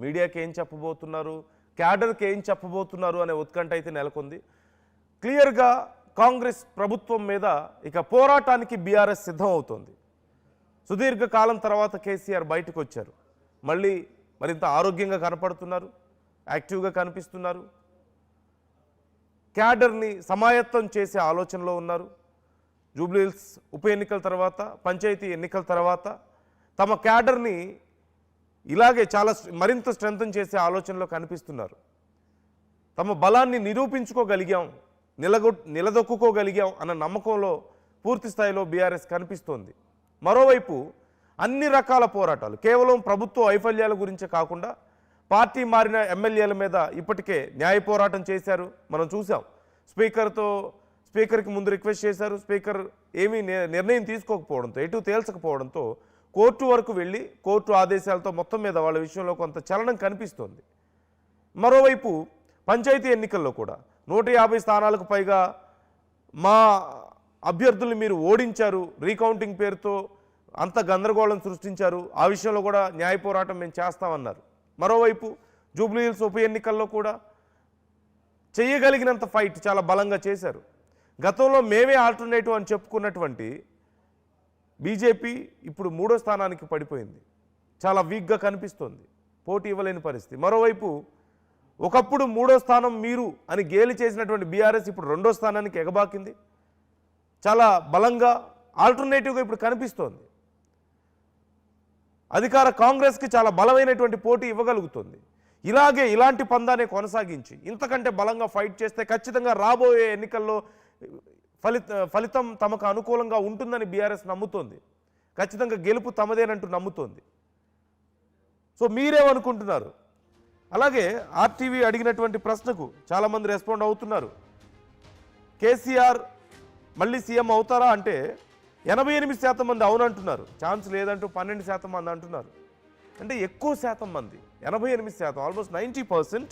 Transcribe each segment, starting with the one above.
మీడియాకి ఏం చెప్పబోతున్నారు, క్యాడర్కి ఏం చెప్పబోతున్నారు అనే ఉత్కంఠ అయితే నెలకొంది. క్లియర్గా కాంగ్రెస్ ప్రభుత్వం మీద ఇక పోరాటానికి బీఆర్ఎస్ సిద్ధం అవుతోంది. సుదీర్ఘ కాలం తర్వాత కేసీఆర్ బయటకు వచ్చారు. మళ్ళీ మరింత ఆరోగ్యంగా కనపడుతున్నారు, యాక్టివ్గా కనిపిస్తున్నారు. క్యాడర్ని సమాయత్తం చేసే ఆలోచనలో ఉన్నారు. జూబ్లీహిల్స్ ఉప ఎన్నికల తర్వాత, పంచాయతీ ఎన్నికల తర్వాత తమ క్యాడర్ని ఇలాగే మరింత స్ట్రెంథన్ చేసే ఆలోచనలో కనిపిస్తున్నారు. తమ బలాన్ని నిరూపించుకోగలిగాం, నిలదొక్కుకోగలిగాం అన్న నమ్మకంలో పూర్తి స్థాయిలో బీఆర్ఎస్ కనిపిస్తోంది. మరోవైపు అన్ని రకాల పోరాటాలు కేవలం ప్రభుత్వ వైఫల్యాల గురించే కాకుండా పార్టీ మారిన ఎమ్మెల్యేల మీద ఇప్పటికే న్యాయ పోరాటం చేశారు. మనం చూసాం. స్పీకర్కి ముందు రిక్వెస్ట్ చేశారు. స్పీకర్ ఏమీ నిర్ణయం తీసుకోకపోవడంతో, ఎటు తేల్చకపోవడంతో కోర్టు వరకు వెళ్ళి కోర్టు ఆదేశాలతో మొత్తం మీద వాళ్ళ విషయంలో కొంత చలనం కనిపిస్తోంది. మరోవైపు పంచాయతీ ఎన్నికల్లో కూడా 150 స్థానాలకు పైగా మా అభ్యర్థుల్ని మీరు ఓడించారు, రీకౌంటింగ్ పేరుతో అంత గందరగోళం సృష్టించారు, ఆ విషయంలో కూడా న్యాయ పోరాటం మేము చేస్తామన్నారు. మరోవైపు జూబ్లీహిల్స్ ఉప ఎన్నికల్లో కూడా చేయగలిగినంత ఫైట్ చాలా బలంగా చేశారు. గతంలో మేమే ఆల్టర్నేటివ్ అని చెప్పుకున్నటువంటి బీజేపీ ఇప్పుడు 3వ స్థానానికి పడిపోయింది. చాలా వీక్గా కనిపిస్తోంది, పోటీ ఇవ్వలేని పరిస్థితి. మరోవైపు ఒకప్పుడు 3వ స్థానం మీరు అని గేలి చేసినటువంటి బీఆర్ఎస్ ఇప్పుడు 2వ స్థానానికి ఎగబాకింది. చాలా బలంగా ఆల్టర్నేటివ్గా ఇప్పుడు కనిపిస్తోంది. అధికార కాంగ్రెస్కి చాలా బలమైనటువంటి పోటీ ఇవ్వగలుగుతుంది. ఇలాంటి పందానే కొనసాగించి ఇంతకంటే బలంగా ఫైట్ చేస్తే ఖచ్చితంగా రాబోయే ఎన్నికల్లో ఫలితం తమకు అనుకూలంగా ఉంటుందని బీఆర్ఎస్ నమ్ముతోంది. ఖచ్చితంగా గెలుపు తమదేనంటూ నమ్ముతోంది. సో మీరేమనుకుంటున్నారు? అలాగే ఆర్టీవీ అడిగినటువంటి ప్రశ్నకు చాలామంది రెస్పాండ్ అవుతున్నారు. కేసీఆర్ మళ్ళీ సీఎం అవుతారా అంటే 88% మంది అవునంటున్నారు, ఛాన్స్ లేదంటూ 12% మంది అంటున్నారు. అంటే ఎక్కువ శాతం మంది 88%, ఆల్మోస్ట్ 90%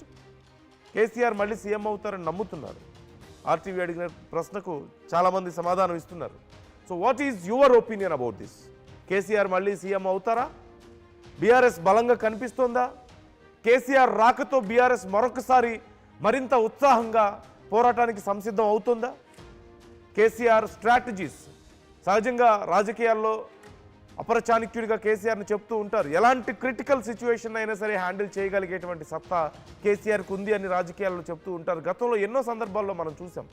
కేసీఆర్ మళ్ళీ సీఎం అవుతారని నమ్ముతున్నారు. ఆర్టీవీ అడిగిన ప్రశ్నకు చాలామంది సమాధానం ఇస్తున్నారు. So what is your opinion about this? KCR మళ్ళీ సీఎం అవుతారా? బీఆర్ఎస్ బలంగా కనిపిస్తోందా? కేసీఆర్ రాకతో బీఆర్ఎస్ మరొకసారి మరింత ఉత్సాహంగా పోరాటానికి సంసిద్ధం అవుతుందా? కేసీఆర్ స్ట్రాటజీస్ సహజంగా రాజకీయాల్లో అపరచాణిక్యుడిగా కేసీఆర్ని చెప్తూ ఉంటారు. ఎలాంటి క్రిటికల్ సిచ్యువేషన్ అయినా సరే హ్యాండిల్ చేయగలిగేటువంటి సత్తా కేసీఆర్కి ఉంది అని రాజకీయాల్లో చెప్తూ ఉంటారు. గతంలో ఎన్నో సందర్భాల్లో మనం చూసాం.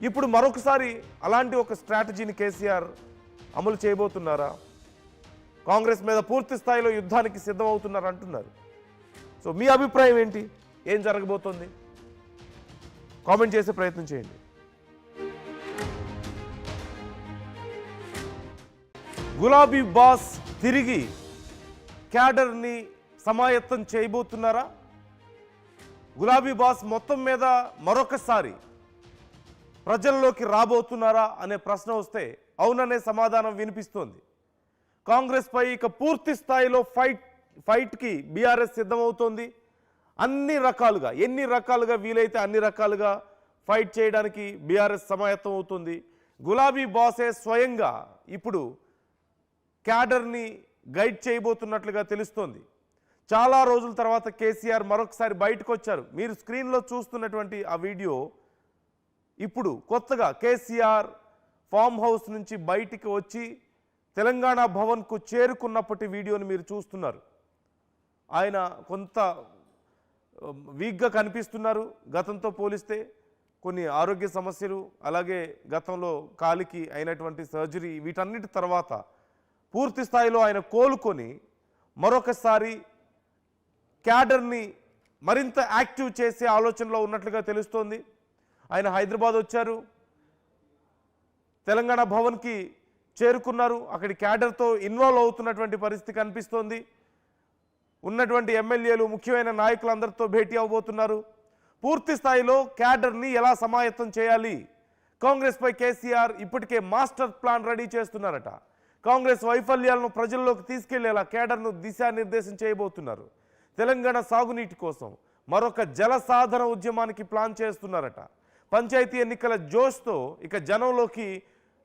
ఇప్పుడు మరొకసారి అలాంటి ఒక స్ట్రాటజీని కేసీఆర్ అమలు చేయబోతున్నారా? కాంగ్రెస్ మీద పూర్తి స్థాయిలో యుద్ధానికి సిద్ధమవుతున్నారు అంటున్నారు. సో మీ అభిప్రాయం ఏంటి? ఏం జరగబోతోంది? కామెంట్ చేసే ప్రయత్నం చేయండి. గులాబీ బాస్ తిరిగి క్యాడర్ని సమాయత్తం చేయబోతున్నారా? గులాబీ బాస్ మొత్తం మీద మరొకసారి ప్రజల్లోకి రాబోతున్నారా అనే ప్రశ్న వస్తే అవుననే సమాధానం వినిపిస్తోంది. కాంగ్రెస్ పై ఇక పూర్తి స్థాయిలో ఫైట్కి బీఆర్ఎస్ సిద్ధమవుతోంది. అన్ని రకాలుగా, ఎన్ని రకాలుగా వీలైతే అన్ని రకాలుగా ఫైట్ చేయడానికి బీఆర్ఎస్ సమాయత్తం అవుతుంది. గులాబీ బాసే స్వయంగా ఇప్పుడు క్యాడర్ని గైడ్ చేయబోతున్నట్లుగా తెలుస్తోంది. చాలా రోజుల తర్వాత కేసీఆర్ మరొకసారి బయటకు వచ్చారు. మీరు స్క్రీన్లో చూస్తున్నటువంటి ఆ వీడియో ఇప్పుడు కొత్తగా కేసీఆర్ ఫామ్ హౌస్ నుంచి బయటికి వచ్చి తెలంగాణ భవన్కు చేరుకున్నప్పటి వీడియోని మీరు చూస్తున్నారు. ఆయన కొంత వీక్గా కనిపిస్తున్నారు గతంతో పోలిస్తే. కొన్ని ఆరోగ్య సమస్యలు, అలాగే గతంలో కాలికి అయినటువంటి సర్జరీ, వీటన్నిటి తర్వాత పూర్తి స్థాయిలో ఆయన కోలుకొని మరొకసారి క్యాడర్ని మరింత యాక్టివ్ చేసే ఆలోచనలో ఉన్నట్లుగా తెలుస్తోంది. ఆయన హైదరాబాద్ వచ్చారు, తెలంగాణ భవన్కి చేరుకున్నారు. అక్కడి క్యాడర్తో ఇన్వాల్వ్ అవుతున్నటువంటి పరిస్థితి కనిపిస్తోంది. ఉన్నటువంటి ఎమ్మెల్యేలు, ముఖ్యమైన నాయకులందరితో భేటీ అవబోతున్నారు. పూర్తి స్థాయిలో క్యాడర్ని ఎలా సమాయత్తం చేయాలి? కాంగ్రెస్పై కేసీఆర్ ఇప్పటికే మాస్టర్ ప్లాన్ రెడీ చేస్తున్నారట. కాంగ్రెస్ వైఫల్యాలను ప్రజల్లోకి తీసుకెళ్లేలా కేడర్ను దిశానిర్దేశం చేయబోతున్నారు. తెలంగాణ సాగునీటి కోసం మరొక జల సాధన ఉద్యమానికి ప్లాన్ చేస్తున్నారట. పంచాయతీ ఎన్నికల జోష్తో ఇక జనంలోకి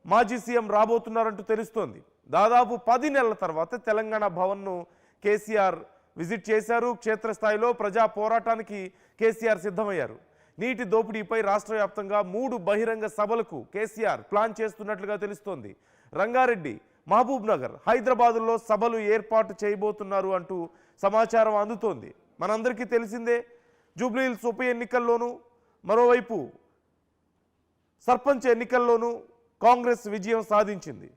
మాజీ సీఎం రాబోతున్నారంటూ తెలుస్తోంది. దాదాపు 10 నెలల తర్వాత తెలంగాణ భవన్ను కేసీఆర్ విజిట్ చేశారు. క్షేత్రస్థాయిలో ప్రజా పోరాటానికి కేసీఆర్ సిద్ధమయ్యారు. నీటి దోపిడీపై రాష్ట్ర వ్యాప్తంగా 3 బహిరంగ సభలకు కేసీఆర్ ప్లాన్ చేస్తున్నట్లుగా తెలుస్తోంది. రంగారెడ్డి, మహబూబ్ నగర్, హైదరాబాదుల్లో సభలు ఏర్పాటు చేయబోతున్నారు అంటూ సమాచారం అందుతోంది. మనందరికీ తెలిసిందే, జూబ్లీహిల్స్ ఉప ఎన్నికల్లోనూ మరోవైపు సర్పంచ్ ఎన్నికల్లోనూ కాంగ్రెస్ విజయం సాధించింది.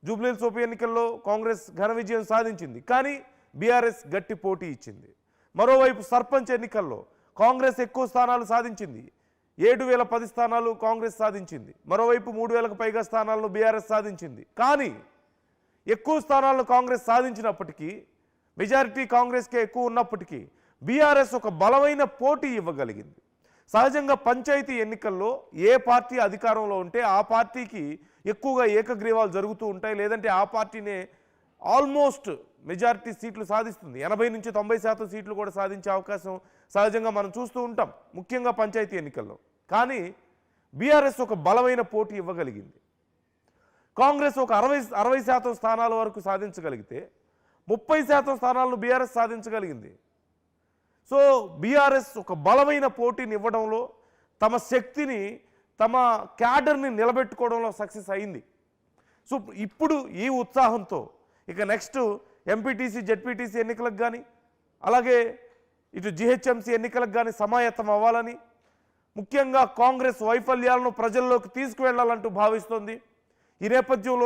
జూబ్లీహిల్స్ ఉప ఎన్నికల్లో కాంగ్రెస్ ఘన విజయం సాధించింది, కానీ బీఆర్ఎస్ గట్టి పోటీ ఇచ్చింది. మరోవైపు సర్పంచ్ ఎన్నికల్లో కాంగ్రెస్ ఎక్కువ స్థానాలు సాధించింది. 7,010 స్థానాలు కాంగ్రెస్ సాధించింది. మరోవైపు 3,000కు పైగా స్థానాలను బీఆర్ఎస్ సాధించింది. కానీ ఎక్కువ స్థానాలను కాంగ్రెస్ సాధించినప్పటికీ, మెజారిటీ కాంగ్రెస్కే ఎక్కువ ఉన్నప్పటికీ బీఆర్ఎస్ ఒక బలమైన పోటీ ఇవ్వగలిగింది. సహజంగా పంచాయతీ ఎన్నికల్లో ఏ పార్టీ అధికారంలో ఉంటే ఆ పార్టీకి ఎక్కువగా ఏకగ్రీవాలు జరుగుతూ ఉంటాయి. లేదంటే ఆ పార్టీనే ఆల్మోస్ట్ మెజారిటీ సీట్లు సాధిస్తుంది. 80 నుంచి 90% సీట్లు కూడా సాధించే అవకాశం సహజంగా మనం చూస్తూ ఉంటాం, ముఖ్యంగా పంచాయతీ ఎన్నికల్లో. కానీ బీఆర్ఎస్ ఒక బలమైన పోటీ ఇవ్వగలిగింది. కాంగ్రెస్ ఒక 60% స్థానాల వరకు సాధించగలిగితే 30% స్థానాలను బీఆర్ఎస్ సాధించగలిగింది. సో బీఆర్ఎస్ ఒక బలమైన పోటీని ఇవ్వడంలో, తమ శక్తిని, తమ క్యాడర్ని నిలబెట్టుకోవడంలో సక్సెస్ అయింది. సో ఇప్పుడు ఈ ఉత్సాహంతో ఇక నెక్స్ట్ ఎంపీటీసీ, జెడ్పీటీసీ ఎన్నికలకు కానీ, అలాగే ఇటు జిహెచ్ఎంసీ ఎన్నికలకు కానీ సమాయత్తం అవ్వాలని, ముఖ్యంగా కాంగ్రెస్ వైఫల్యాలను ప్రజల్లోకి తీసుకువెళ్లాలంటూ భావిస్తోంది. ఈ నేపథ్యంలో